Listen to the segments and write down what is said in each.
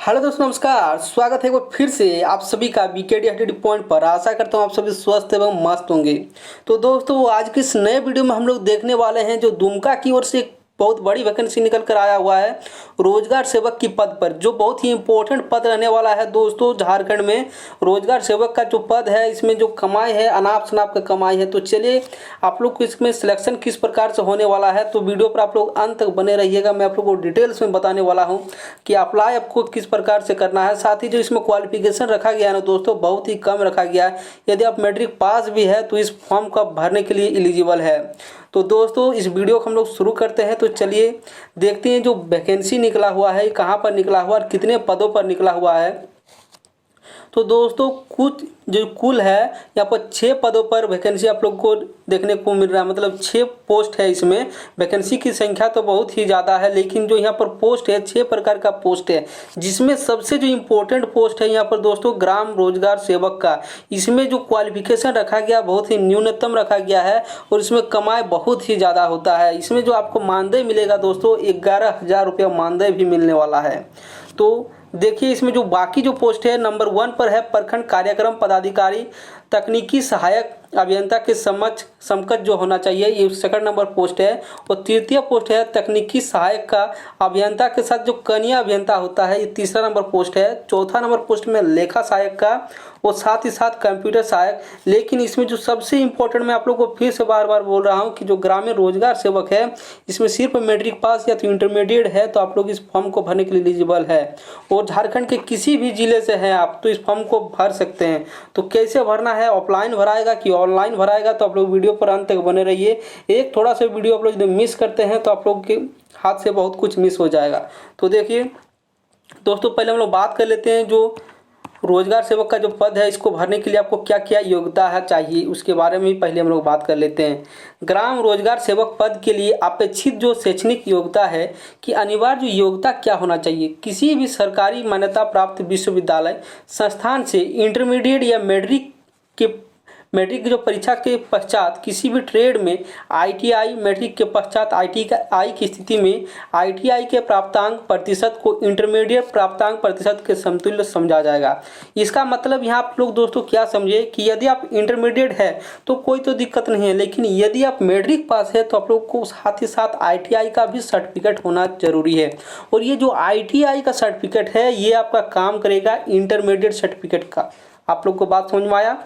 Hello दोस्तों, नमस्कार। स्वागत है एक बार फिर से आप सभी का बीकेडी एचडी पॉइंट पर। आशा करता हूँ आप सभी स्वस्थ एवं मस्त होंगे। तो दोस्तों, आज के इस नए वीडियो में हम लोग देखने वाले हैं जो दुमका की ओर से एक बहुत बड़ी वैकेंसी निकल कर आया हुआ है रोजगार सेवक की पद पर, जो बहुत ही इंपॉर्टेंट पद रहने वाला है दोस्तों। झारखंड में रोजगार सेवक का जो पद है, इसमें जो कमाई है अनाप शनाप का कमाई है। तो चलिए आप लोग को इसमें सिलेक्शन किस प्रकार से होने वाला है, तो वीडियो पर आप लोग अंत तक बने रहिएगा। मैं आप लोग को डिटेल्स में बताने वाला हूँ कि अप्लाई आपको किस प्रकार से करना है। साथ ही जो इसमें क्वालिफिकेशन रखा गया है ना दोस्तों, बहुत ही कम रखा गया है। यदि आप मैट्रिक पास भी है तो इस फॉर्म को भरने के लिए एलिजिबल है। तो दोस्तों, इस वीडियो को हम लोग शुरू करते हैं। तो चलिए देखते हैं जो वैकेंसी निकला हुआ है कहाँ पर निकला हुआ और कितने पदों पर निकला हुआ है। तो दोस्तों, कुछ जो कुल है यहाँ पर 6 पदों पर वैकेंसी आप लोग को देखने को मिल रहा है। मतलब 6 पोस्ट है इसमें। वैकेंसी की संख्या तो बहुत ही ज़्यादा है, लेकिन जो यहाँ पर पोस्ट है 6 प्रकार का पोस्ट है, जिसमें सबसे जो इम्पोर्टेंट पोस्ट है यहाँ पर दोस्तों ग्राम रोजगार सेवक का। इसमें जो क्वालिफिकेशन रखा गया बहुत ही न्यूनतम रखा गया है और इसमें कमाई बहुत ही ज़्यादा होता है। इसमें जो आपको मानदेय मिलेगा दोस्तों 11,000 रुपया मानदेय भी मिलने वाला है। तो देखिए इसमें जो बाकी जो पोस्ट है, नंबर 1 पर है प्रखंड कार्यक्रम पदाधिकारी तकनीकी सहायक अभियंता के समकक्ष जो होना चाहिए, ये सेकंड नंबर पोस्ट है। और तृतीय पोस्ट है तकनीकी सहायक का अभियंता के साथ जो कनिया अभियंता होता है, ये तीसरा नंबर पोस्ट है। चौथा नंबर पोस्ट में लेखा सहायक का और साथ ही साथ कंप्यूटर सहायक। लेकिन इसमें जो सबसे इम्पोर्टेंट, मैं आप लोग को फिर से बार बार बोल रहा हूँ कि जो ग्रामीण रोजगार सेवक है, इसमें सिर्फ मैट्रिक पास या तो इंटरमीडिएट है तो आप लोग इस फॉर्म को भरने के लिए एलिजिबल है। और झारखंड के किसी भी जिले से हैं आप तो इस फॉर्म को भर सकते हैं। तो कैसे भरना है, ऑफलाइन भराएगा कि ऑनलाइन भराएगा, तो आप लोग वीडियो पर अंत तक बने रहिए। एक थोड़ा सा वीडियो आप लोग यदि मिस करते हैं तो आप लोग के हाथ से बहुत कुछ मिस हो जाएगा। तो देखिए दोस्तों, पहले हम लोग बात कर लेते हैं जो रोजगार सेवक का जो पद है, इसको भरने के लिए आपको क्या क्या योग्यता है चाहिए, उसके बारे में पहले हम लोग बात कर लेते हैं। ग्राम रोजगार सेवक पद के लिए अपेक्षित जो शैक्षणिक योग्यता है कि अनिवार्य योग्यता क्या होना चाहिए, किसी भी सरकारी मान्यता प्राप्त विश्वविद्यालय संस्थान से इंटरमीडिएट या मैट्रिक की जो परीक्षा के पश्चात किसी भी ट्रेड में आईटीआई, मैट्रिक के पश्चात आईटीआई की स्थिति में आईटीआई के प्राप्तांक प्रतिशत को इंटरमीडिएट प्राप्तांक प्रतिशत के समतुल्य समझा जाएगा। इसका मतलब यहाँ आप लोग दोस्तों क्या समझे कि यदि आप इंटरमीडिएट है तो कोई तो दिक्कत नहीं है, लेकिन यदि आप मैट्रिक पास है तो आप लोग को साथ ही साथ आईटीआई का भी सर्टिफिकेट होना जरूरी है। और ये जो आईटीआई का सर्टिफिकेट है, ये आपका काम करेगा इंटरमीडिएट सर्टिफिकेट का। आप लोग को बात समझ में आया?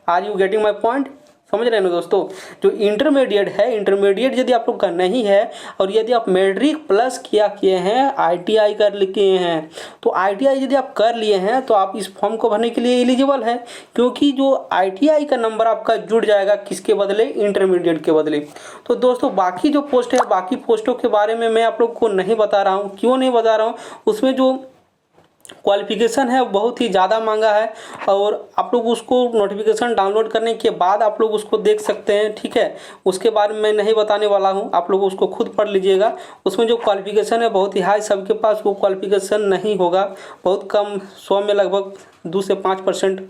Are you getting my point? समझ रहे हैं ना दोस्तों? जो इंटरमीडिएट है, इंटरमीडिएट यदि आप लोग का नहीं है और यदि आप मैट्रिक प्लस किए हैं, आईटीआई कर लिए हैं, तो आईटीआई यदि आप कर लिए हैं तो आप इस फॉर्म को भरने के लिए एलिजिबल है, क्योंकि जो आईटीआई का नंबर आपका जुड़ जाएगा किसके बदले? इंटरमीडिएट के बदले। तो दोस्तों, बाकी जो पोस्ट है, बाकी पोस्टों के बारे में मैं आप लोग को नहीं बता रहा हूँ। क्यों नहीं बता रहा हूँ? उसमें जो क्वालिफिकेशन है बहुत ही ज़्यादा मांगा है और आप लोग उसको नोटिफिकेशन डाउनलोड करने के बाद आप लोग उसको देख सकते हैं, ठीक है। उसके बारे में मैं नहीं बताने वाला हूं, आप लोग उसको खुद पढ़ लीजिएगा। उसमें जो क्वालिफिकेशन है बहुत ही हाई, सबके पास वो क्वालिफिकेशन नहीं होगा, बहुत कम, 100 में लगभग 2 से 5%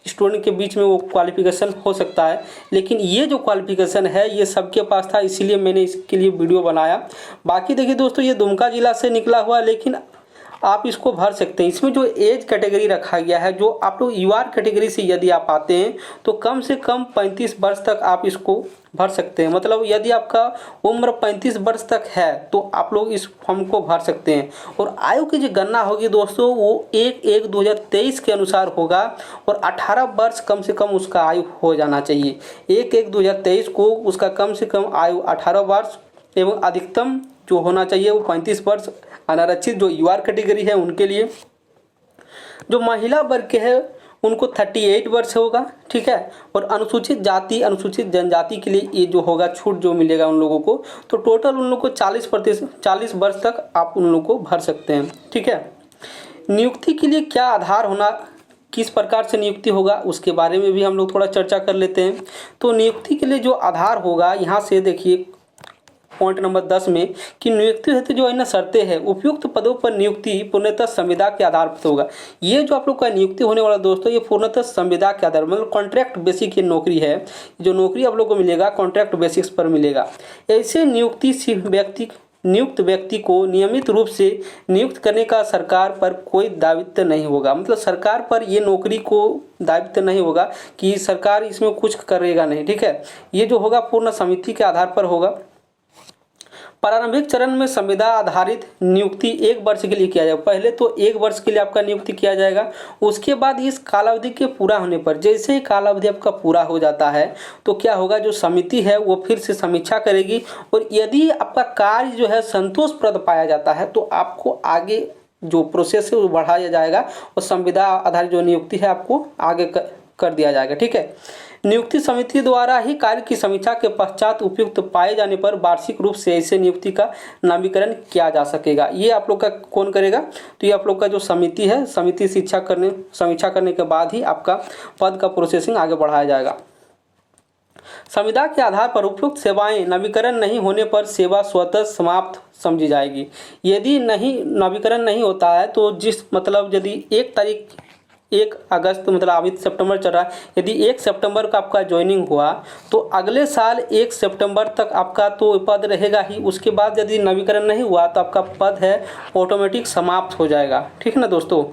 स्टूडेंट के बीच में वो क्वालिफिकेशन हो सकता है। लेकिन ये जो क्वालिफिकेशन है ये सबके पास था, इसीलिए मैंने इसके लिए वीडियो बनाया। बाकी देखिए दोस्तों, ये दुमका जिला से निकला हुआ, लेकिन आप इसको भर सकते हैं। इसमें जो एज कैटेगरी रखा गया है, जो आप लोग यूआर कैटेगरी से यदि आप आते हैं तो कम से कम 35 वर्ष तक आप इसको भर सकते हैं। मतलब यदि आपका उम्र 35 वर्ष तक है तो आप लोग इस फॉर्म को भर सकते हैं। और आयु की जो गणना होगी दोस्तों, वो 1/1/2023 के अनुसार होगा और 18 वर्ष कम से कम उसका आयु हो जाना चाहिए। 1/1/2023 को उसका कम से कम आयु 18 वर्ष एवं अधिकतम जो होना चाहिए वो 35 वर्ष। अनारक्षित जो यूआर कैटेगरी है उनके लिए, जो महिला वर्ग के है उनको 38 वर्ष होगा, ठीक है। और अनुसूचित जाति, अनुसूचित जनजाति के लिए ये जो होगा छूट जो मिलेगा उन लोगों को, तो टोटल उन लोगों को 40 वर्ष तक आप उन लोगों को भर सकते हैं, ठीक है। नियुक्ति के लिए क्या आधार होना, किस प्रकार से नियुक्ति होगा, उसके बारे में भी हम लोग थोड़ा चर्चा कर लेते हैं। तो नियुक्ति के लिए जो आधार होगा, यहाँ से देखिए पॉइंट नंबर 10 में कि नियुक्ति हेतु जो अन्य शर्तें हैं, उपयुक्त पदों पर नियुक्ति पूर्णतः संविदा के आधार पर होगा। ये जो आप लोग का नियुक्ति होने वाला दोस्तों, ये पूर्णतः संविदा के आधार, मतलब कॉन्ट्रैक्ट बेसिक की नौकरी है। जो नौकरी आप लोग को मिलेगा कॉन्ट्रैक्ट बेसिक्स पर मिलेगा। ऐसे नियुक्ति सिर्फ व्यक्ति नियुक्त व्यक्ति को नियमित रूप से नियुक्त करने का सरकार पर कोई दायित्व नहीं होगा। मतलब सरकार पर ये नौकरी को दायित्व नहीं होगा कि सरकार इसमें कुछ करेगा नहीं, ठीक है। ये जो होगा पूर्ण समिति के आधार पर होगा। प्रारंभिक चरण में संविदा आधारित नियुक्ति 1 वर्ष के लिए किया जाएगा। पहले तो 1 वर्ष के लिए आपका नियुक्ति किया जाएगा। उसके बाद इस कालावधि के पूरा होने पर, जैसे ही कालावधि आपका पूरा हो जाता है तो क्या होगा, जो समिति है वो फिर से समीक्षा करेगी और यदि आपका कार्य जो है संतोषप्रद पाया जाता है तो आपको आगे जो प्रोसेस है वो बढ़ाया जाएगा और संविदा आधारित जो नियुक्ति है आपको आगे कर दिया जाएगा, ठीक है। नियुक्ति समिति द्वारा ही कार्य की समीक्षा के पश्चात उपयुक्त पाए जाने पर वार्षिक रूप से ऐसे नियुक्ति का नामीकरण किया जा सकेगा। ये आप लोग का कौन करेगा, तो ये आप लोग का जो समिति है, समिति समीक्षा करने के बाद ही आपका पद का प्रोसेसिंग आगे बढ़ाया जाएगा। संविदा के आधार पर उपयुक्त सेवाएं नवीकरण नहीं होने पर सेवा स्वतः समाप्त समझी जाएगी। यदि नवीकरण नहीं होता है तो यदि 1 अगस्त मतलब अभी सितंबर चल रहा है, यदि 1 सितंबर का आपका ज्वाइनिंग हुआ तो अगले साल 1 सितंबर तक आपका तो पद रहेगा ही। उसके बाद यदि नवीकरण नहीं हुआ तो आपका पद है ऑटोमेटिक समाप्त हो जाएगा, ठीक है ना दोस्तों।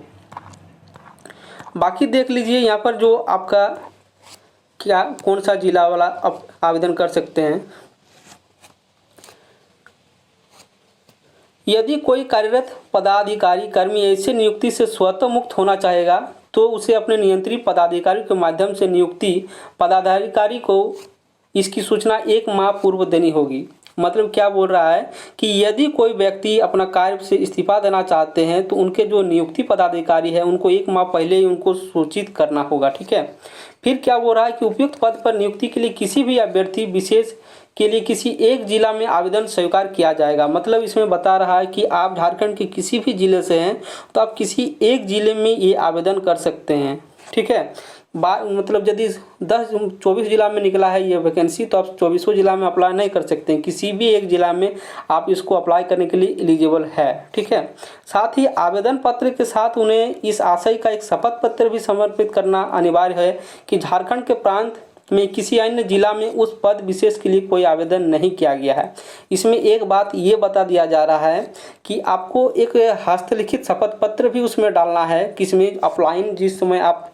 बाकी देख लीजिए यहाँ पर जो आपका कौन सा जिला वाला आप आवेदन कर सकते हैं। यदि कोई कार्यरत पदाधिकारी कर्मी ऐसे नियुक्ति से स्वतः मुक्त होना चाहेगा तो उसे अपने नियंत्रित पदाधिकारी के माध्यम से नियुक्ति पदाधिकारी को इसकी सूचना 1 माह पूर्व देनी होगी। मतलब क्या बोल रहा है कि यदि कोई व्यक्ति अपना कार्य से इस्तीफा देना चाहते हैं तो उनके जो नियुक्ति पदाधिकारी है उनको 1 माह पहले ही उनको सूचित करना होगा, ठीक है। फिर क्या बोल रहा है कि उपयुक्त पद पर नियुक्ति के लिए किसी भी अभ्यर्थी विशेष के लिए किसी एक जिला में आवेदन स्वीकार किया जाएगा। मतलब इसमें बता रहा है कि आप झारखंड के किसी भी जिले से हैं तो आप किसी एक जिले में ये आवेदन कर सकते हैं, ठीक है। मतलब यदि 24 जिला में निकला है ये वैकेंसी तो आप 24 जिला में अप्लाई नहीं कर सकते हैं, किसी भी एक जिला में आप इसको अप्लाई करने के लिए एलिजिबल है, ठीक है। साथ ही आवेदन पत्र के साथ उन्हें इस आशय का एक शपथ पत्र भी समर्पित करना अनिवार्य है कि झारखंड के प्रांत में किसी अन्य जिला में उस पद विशेष के लिए कोई आवेदन नहीं किया गया है। इसमें एक बात ये बता दिया जा रहा है कि आपको एक हस्तलिखित शपथ पत्र भी उसमें डालना है, किसमें ऑफलाइन जिस समय आप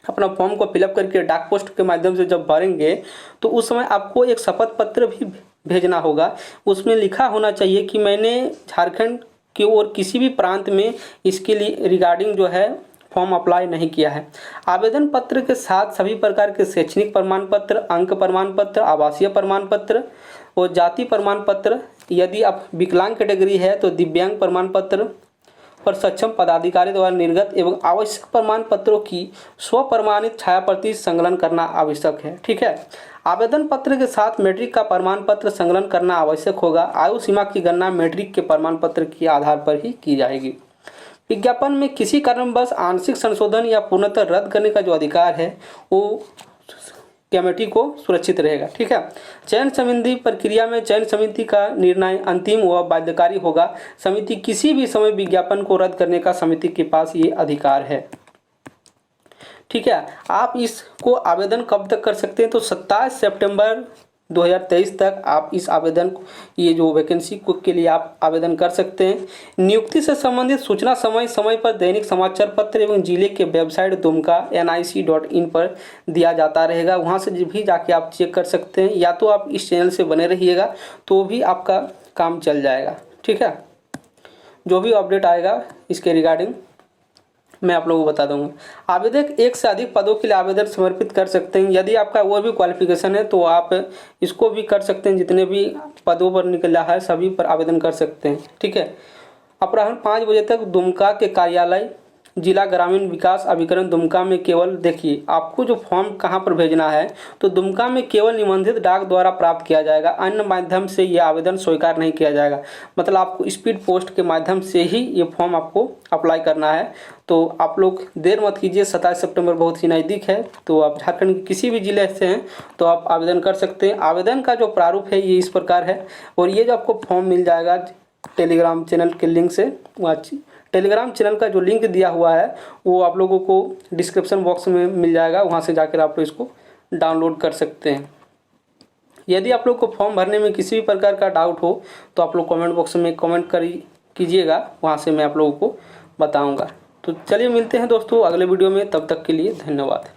अपना फॉर्म को फिलअप करके डाक पोस्ट के माध्यम से जब भरेंगे तो उस समय आपको एक शपथ पत्र भी भेजना होगा। उसमें लिखा होना चाहिए कि मैंने झारखंड की ओर किसी भी प्रांत में इसके लिए रिगार्डिंग जो है फॉर्म अप्लाई नहीं किया है। आवेदन पत्र के साथ सभी प्रकार के शैक्षणिक प्रमाण पत्र, अंक प्रमाण पत्र, आवासीय प्रमाण पत्र और जाति प्रमाण पत्र, यदि आप विकलांग कैटेगरी है तो दिव्यांग प्रमाण पत्र पर सक्षम पदाधिकारी द्वारा निर्गत एवं आवश्यक प्रमाण पत्रों की स्वप्रमाणित छायाप्रति संकलन करना आवश्यक है, ठीक है। आवेदन पत्र के साथ मैट्रिक का प्रमाण पत्र संकलन करना आवश्यक होगा। आयु सीमा की गणना मैट्रिक के प्रमाण पत्र के आधार पर ही की जाएगी। विज्ञापन में किसी कारणवश आंशिक संशोधन या पूर्णतः रद्द करने का जो अधिकार है वो कमेटी को सुरक्षित रहेगा, ठीक है। चयन संबंधी प्रक्रिया में चयन समिति का निर्णय अंतिम व बाध्यकारी होगा। समिति किसी भी समय विज्ञापन को रद्द करने का समिति के पास ये अधिकार है, ठीक है। आप इसको आवेदन कब तक कर सकते हैं तो 27 सितंबर 2023 तक आप इस आवेदन ये जो वैकेंसी के लिए आप आवेदन कर सकते हैं। नियुक्ति से संबंधित सूचना समय समय पर दैनिक समाचार पत्र एवं जिले के वेबसाइट दुमका nic.in पर दिया जाता रहेगा। वहां से भी जाके आप चेक कर सकते हैं, या तो आप इस चैनल से बने रहिएगा तो भी आपका काम चल जाएगा, ठीक है। जो भी अपडेट आएगा इसके रिगार्डिंग मैं आप लोगों को बता दूंगा। आवेदक 1 से अधिक पदों के लिए आवेदन समर्पित कर सकते हैं। यदि आपका और भी क्वालिफिकेशन है तो आप इसको भी कर सकते हैं। जितने भी पदों पर निकला है सभी पर आवेदन कर सकते हैं, ठीक है। अपराह्न 5 बजे तक दुमका के कार्यालय जिला ग्रामीण विकास अभिकरण दुमका में केवल देखिए आपको जो फॉर्म कहाँ पर भेजना है तो दुमका में केवल निबंधित डाक द्वारा प्राप्त किया जाएगा। अन्य माध्यम से ये आवेदन स्वीकार नहीं किया जाएगा। मतलब आपको स्पीड पोस्ट के माध्यम से ही ये फॉर्म आपको अप्लाई करना है। तो आप लोग देर मत कीजिए, 27 सितंबर बहुत ही नज़दीक है। तो आप झारखंड के किसी भी जिले से हैं तो आप आवेदन कर सकते हैं। आवेदन का जो प्रारूप है ये इस प्रकार है और ये जो आपको फॉर्म मिल जाएगा टेलीग्राम चैनल के लिंक से, टेलीग्राम चैनल का जो लिंक दिया हुआ है वो आप लोगों को डिस्क्रिप्शन बॉक्स में मिल जाएगा। वहाँ से जाकर आप लोग इसको डाउनलोड कर सकते हैं। यदि आप लोग को फॉर्म भरने में किसी भी प्रकार का डाउट हो तो आप लोग कमेंट बॉक्स में कमेंट कीजिएगा, वहाँ से मैं आप लोगों को बताऊँगा। तो चलिए मिलते हैं दोस्तों अगले वीडियो में, तब तक के लिए धन्यवाद।